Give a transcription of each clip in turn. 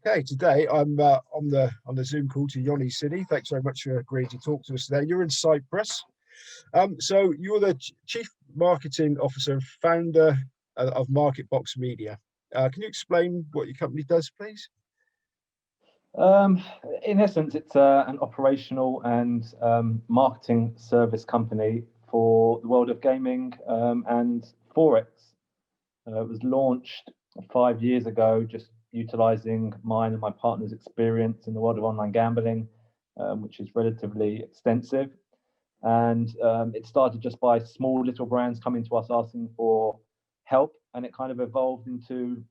Okay, today I'm on the Zoom call to Yoni Sidi. Thanks very much for agreeing to talk to us today. You're in Cyprus. So you're the Chief Marketing Officer and founder of MarketBox Media. Can you explain what your company does, please? Um, in essence, it's an operational and marketing service company for the world of gaming and Forex. It was launched 5 years ago, just utilizing mine and my partner's experience in the world of online gambling, which is relatively extensive. And it started just by small little brands coming to us asking for help, and it kind of evolved into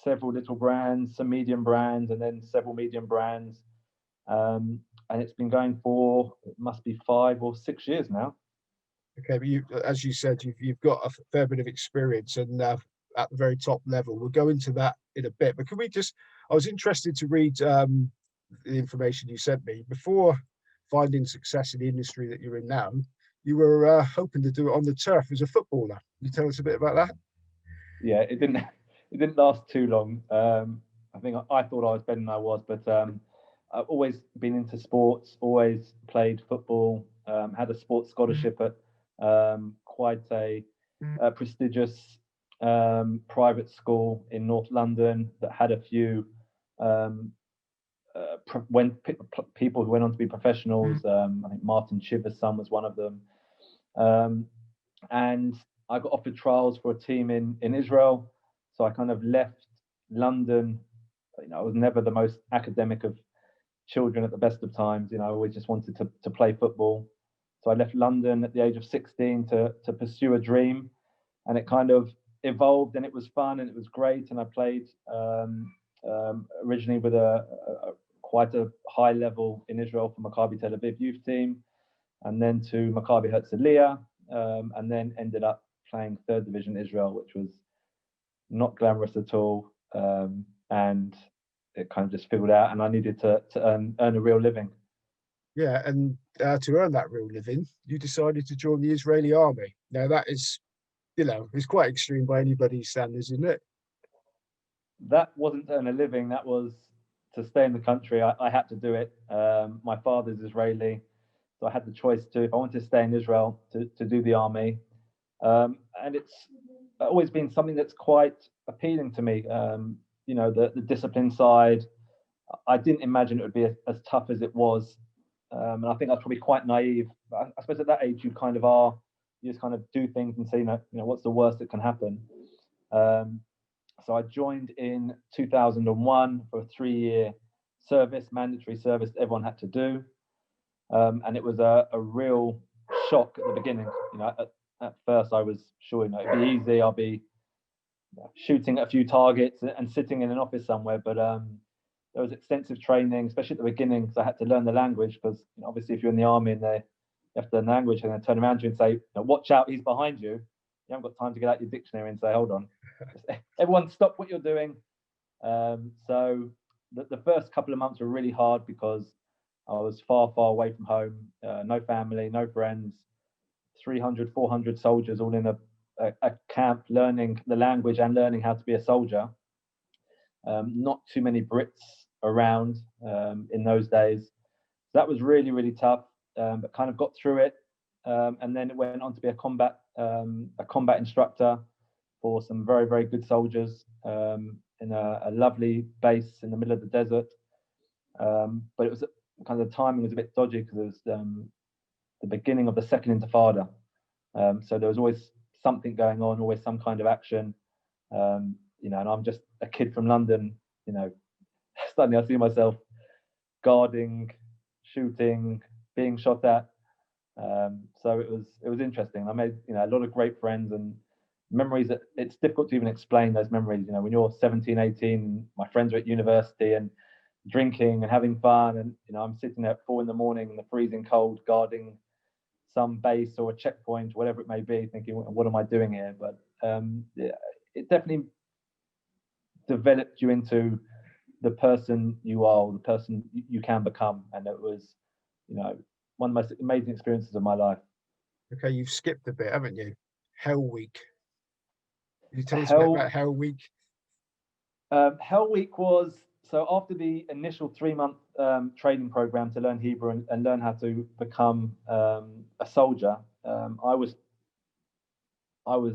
several little brands, some medium brands, and then several medium brands. And it's been going for, it must be 5 or 6 years now. Okay, but as you said, you've got a fair bit of experience and at the very top level. We'll go into that in a bit, but can we just? I was interested to read the information you sent me before finding success in the industry that you're in now. You were hoping to do it on the turf as a footballer. Can you tell us a bit about that? Yeah, it didn't it didn't last too long. I think I thought I was better than I was, but I've always been into sports, always played football, had a sports scholarship at quite a prestigious private school in North London that had a few people who went on to be professionals. I think Martin Chiver's son was one of them. And I got offered trials for a team in Israel. So I kind of left London. I was never the most academic of children at the best of times. I always just wanted to play football. So I left London at the age of 16 to pursue a dream. And it kind of evolved, and it was fun and it was great. And I played originally with quite a high level in Israel for Maccabi Tel Aviv youth team, and then to Maccabi Herzliya, and then ended up playing third division Israel, which was not glamorous at all, and it kind of just figured out, and I needed to earn a real living. Yeah, and to earn that real living, you decided to join the Israeli army. Now that is, it's quite extreme by anybody's standards, isn't it? That wasn't to earn a living. That was to stay in the country. I had to do it. My father's Israeli, so I had the choice to, if I wanted to stay in Israel, to do the army. And it's always been something that's quite appealing to me. The discipline side. I didn't imagine it would be as tough as it was. And I think I was probably quite naive. But I suppose at that age, you kind of are. You just kind of do things and say, what's the worst that can happen? So I joined in 2001 for a 3-year service, mandatory service that everyone had to do. And it was a real shock at the beginning. At first I was sure, it'd be easy. I'll be shooting at a few targets and sitting in an office somewhere. But there was extensive training, especially at the beginning, because I had to learn the language. Because obviously, if you're in the army and you have to learn language, and then turn around to you and say, "Watch out, he's behind you." You haven't got time to get out your dictionary and say, "Hold on." Everyone stop what you're doing. So the first couple of months were really hard because I was far away from home, no family, no friends, 300, 400 soldiers all in a camp, learning the language and learning how to be a soldier. Not too many Brits around in those days. So that was really, really tough, but kind of got through it. And then it went on to be a combat instructor for some very, very good soldiers in a lovely base in the middle of the desert. But it was kind of, the timing was a bit dodgy because it was the beginning of the second Intifada. So there was always something going on, always some kind of action. And I'm just a kid from London, suddenly I see myself guarding, shooting, being shot at. So it was interesting. I made a lot of great friends and memories that it's difficult to even explain those memories. When you're 17, 18, my friends are at university and drinking and having fun, and I'm sitting there at 4 a.m. in the freezing cold guarding some base or a checkpoint, whatever it may be, thinking, what am I doing here? But it definitely developed you into the person you are, the person you can become, and it was one of the most amazing experiences of my life. Okay, you've skipped a bit, haven't you? Hell Week. Can you tell us a bit about Hell Week? Hell Week was So after the initial 3-month training program to learn Hebrew and learn how to become a soldier, I was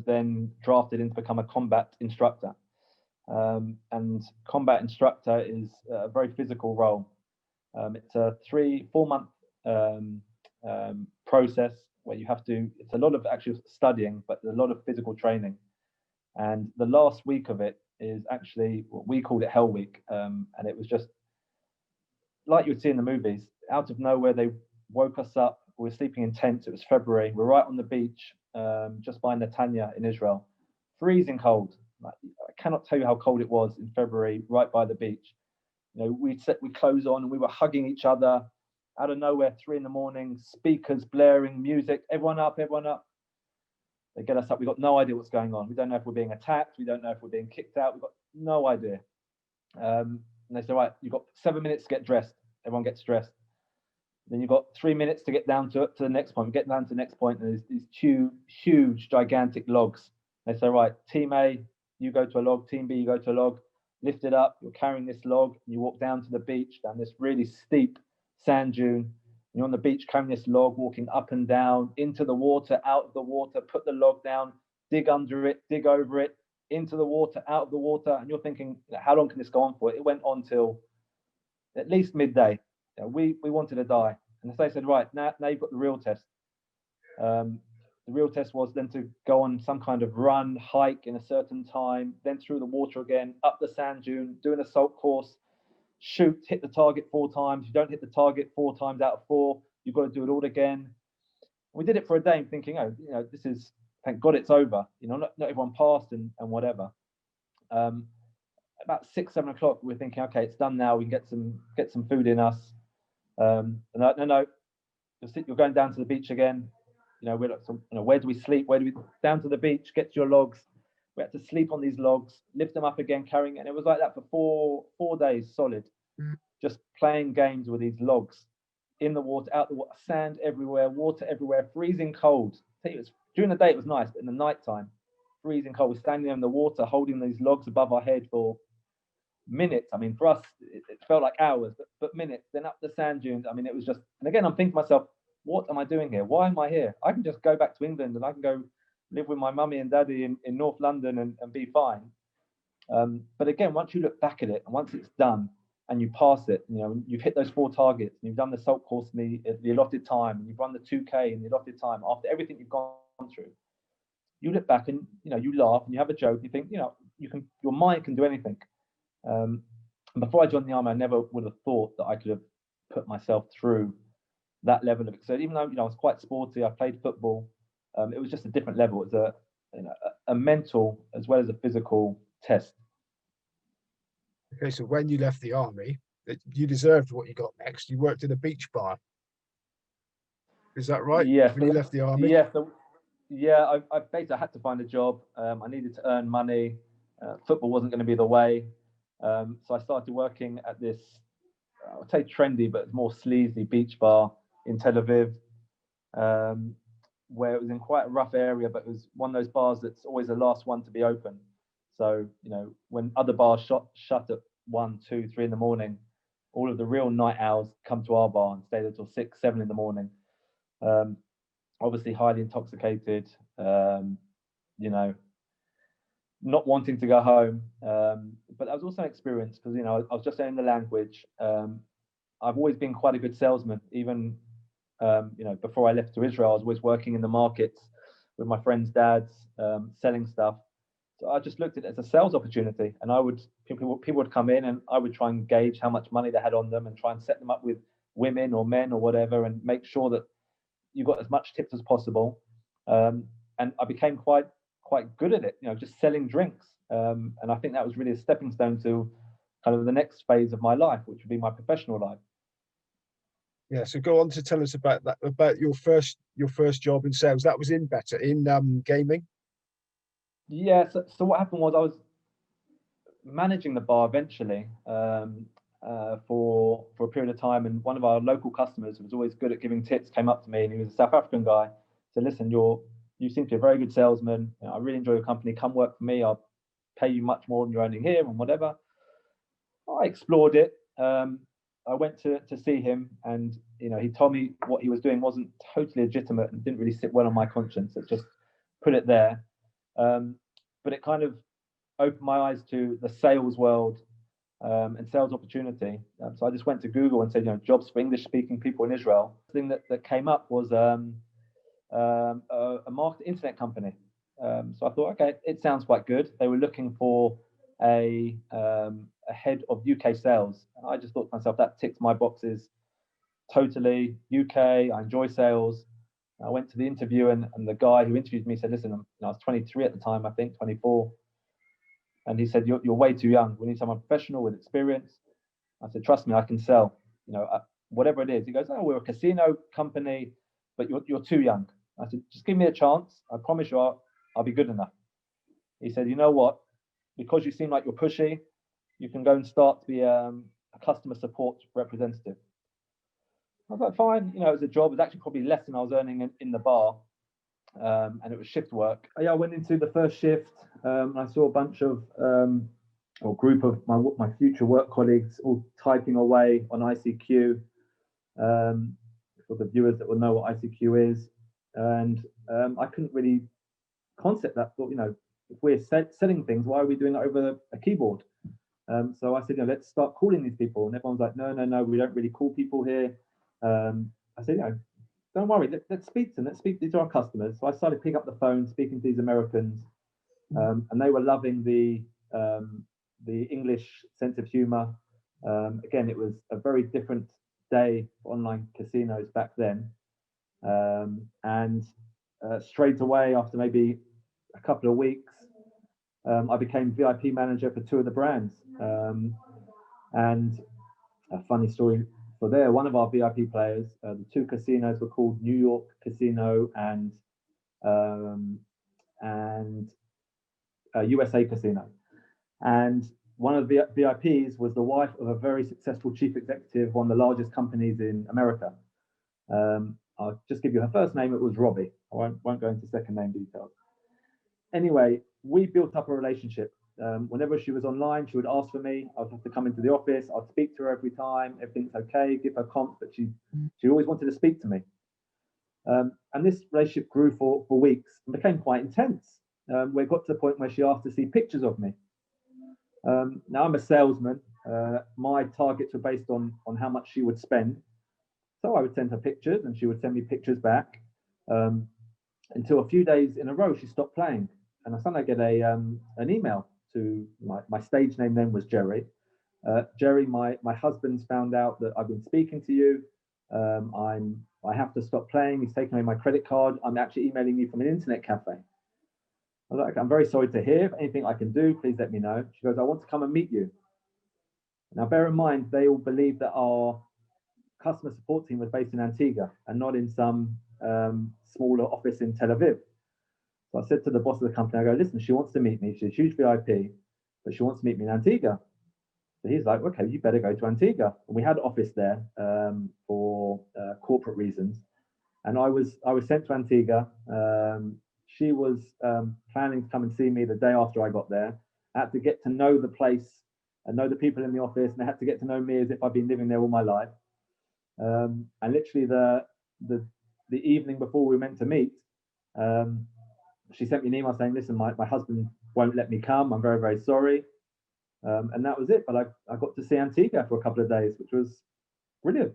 then drafted in to become a combat instructor. And combat instructor is a very physical role. It's a 4 month process where you have to, it's a lot of actual studying, but a lot of physical training. And the last week of it is actually, what we called it Hell Week. And it was just like you would see in the movies, out of nowhere, they woke us up. We were sleeping in tents. It was February. We're right on the beach, just by Netanya in Israel. Freezing cold. Like, I cannot tell you how cold it was in February, right by the beach. You know, we clothes on and we were hugging each other. Out of nowhere, 3 a.m, speakers blaring, music, everyone up, everyone up. They get us up. We've got no idea what's going on. We don't know if we're being attacked. We don't know if we're being kicked out. We've got no idea. And they say, right, you've got 7 minutes to get dressed. Everyone gets dressed. Then you've got 3 minutes to get down to the next point. We get down to the next point, and there's these huge, gigantic logs. They say, right, team A, you go to a log. Team B, you go to a log. Lift it up. You're carrying this log. And you walk down to the beach, down this really steep sand dune. You're on the beach carrying this log, walking up and down, into the water, out of the water, put the log down, dig under it, dig over it, into the water, out of the water. And you're thinking, how long can this go on for? It went on till at least midday. We wanted to die. And they said, right, now you've got the real test. The real test was then to go on some kind of run, hike in a certain time, then through the water again, up the sand dune, do an assault course, shoot, hit the target 4 times. You don't hit the target 4 times out of 4, you've got to do it all again. We did it for a day, thinking, oh, this is, thank God it's over. Not everyone passed and whatever. About 6, 7 o'clock, we're thinking, okay, it's done now. We can get some food in us. No, you're going down to the beach again. We're like, where do we sleep? Down to the beach? Get your logs. We had to sleep on these logs, lift them up again, carrying it. And it was like that for 4 days solid, just playing games with these logs in the water, out the water, sand everywhere, water everywhere, freezing cold. During the day it was nice, but in the nighttime, freezing cold. We're standing in the water, holding these logs above our head for minutes. I mean, for us, it felt like hours, but minutes. Then up the sand dunes. I mean, it was just. And again, I'm thinking to myself, what am I doing here? Why am I here? I can just go back to England and I can go live with my mummy and daddy in North London and be fine. But again, once you look back at it and once it's done and you pass it, you've hit those 4 targets and you've done the assault course in the allotted time and you've run the 2K in the allotted time, after everything you've gone through, you look back and you laugh and you have a joke. You think your mind can do anything. Before I joined the army, I never would have thought that I could have put myself through that level of. So even though I was quite sporty, I played football. It was just a different level. It was a mental as well as a physical test. Okay, so when you left the army, you deserved what you got next. You worked in a beach bar. Is that right? Yeah. When you left the army? Yeah. I basically had to find a job. I needed to earn money. Football wasn't going to be the way. So I started working at this, I would say trendy, but more sleazy beach bar in Tel Aviv, where it was in quite a rough area, but it was one of those bars that's always the last one to be open. So, when other bars shut at 1, 2, 3 in the morning, all of the real night owls come to our bar and stay there till 6, 7 in the morning. Obviously highly intoxicated, not wanting to go home. But that was also an experience because, I was just learning the language. I've always been quite a good salesman. Even, before I left to Israel, I was always working in the markets with my friends' dads, selling stuff. So I just looked at it as a sales opportunity, and people would come in, and I would try and gauge how much money they had on them, and try and set them up with women or men or whatever, and make sure that you got as much tips as possible. And I became quite good at it, just selling drinks. And I think that was really a stepping stone to kind of the next phase of my life, which would be my professional life. Yeah, so go on to tell us about that, about your first job in sales. That was in gaming. Yeah, so what happened was I was managing the bar eventually for a period of time, and one of our local customers who was always good at giving tips came up to me, and he was a South African guy. Said, "Listen, you seem to be a very good salesman. I really enjoy your company. Come work for me. I'll pay you much more than you're earning here and whatever." I explored it. I went to see him, and he told me what he was doing wasn't totally legitimate and didn't really sit well on my conscience. Let's just put it there. But it kind of opened my eyes to the sales world and sales opportunity. So I just went to Google and said, jobs for English-speaking people in Israel. The thing that came up was a market internet company. So I thought, okay, it sounds quite good. They were looking for a head of UK sales. And I just thought to myself, that ticks my boxes totally. UK, I enjoy sales. I went to the interview, and the guy who interviewed me said, listen, I was 23 at the time, I think, 24. And he said, you're way too young. We need someone professional with experience. I said, trust me, I can sell, whatever it is. He goes, oh, we're a casino company, but you're too young. I said, just give me a chance. I promise you I'll be good enough. He said, you know what? Because you seem like you're pushy, you can go and start to be a customer support representative. I was like, fine. It was a job. It was actually probably less than I was earning in the bar. And it was shift work. I went into the first shift. I saw a bunch of or group of my future work colleagues all typing away on ICQ. For the viewers that will know what ICQ is, and I couldn't really concept that. But if we're selling things, why are we doing it over a keyboard? So I said, let's start calling these people, and everyone's like, no, we don't really call people here. I said, don't worry, let's speak to them. Let's speak to our customers. So I started picking up the phone, speaking to these Americans, and they were loving the English sense of humor. Again, it was a very different day for online casinos back then. And straight away, after maybe a couple of weeks, I became VIP manager for two of the brands. And a funny story for there, one of our VIP players, the two casinos were called New York Casino and USA Casino. And one of the VIPs was the wife of a very successful chief executive of one of the largest companies in America. I'll just give you her first name. It was Robbie. I won't go into second name details. Anyway, we built up a relationship. Whenever she was online, she would ask for me. I'd have to come into the office. I'd speak to her every time. Everything's okay, give her comps, but she always wanted to speak to me. And this relationship grew for weeks and became quite intense. We got to the point where she asked to see pictures of me. Now I'm a salesman. My targets were based on how much she would spend. So I would send her pictures and she would send me pictures back. Until a few days in a row, she stopped playing. And I suddenly get an email to my stage name then was Jerry. Jerry, my husband's found out that I've been speaking to you. I have to stop playing. He's taken away my credit card. I'm actually emailing you from an internet cafe. I was like, I'm very sorry to hear. If anything I can do, please let me know. She goes, I want to come and meet you. Now, bear in mind, they all believe that our customer support team was based in Antigua and not in some smaller office in Tel Aviv. So I said to the boss of the company, I go, listen, she wants to meet me. She's a huge VIP, but she wants to meet me in Antigua. So he's like, okay, you better go to Antigua. And we had an office there for corporate reasons. And I was sent to Antigua. She was planning to come and see me the day after I got there. I had to get to know the place and know the people in the office, and they had to get to know me as if I've been living there all my life. And literally the evening before we were meant to meet, she sent me an email saying, listen, my husband won't let me come. I'm very, very sorry. And that was it. But I got to see Antigua for a couple of days, which was brilliant.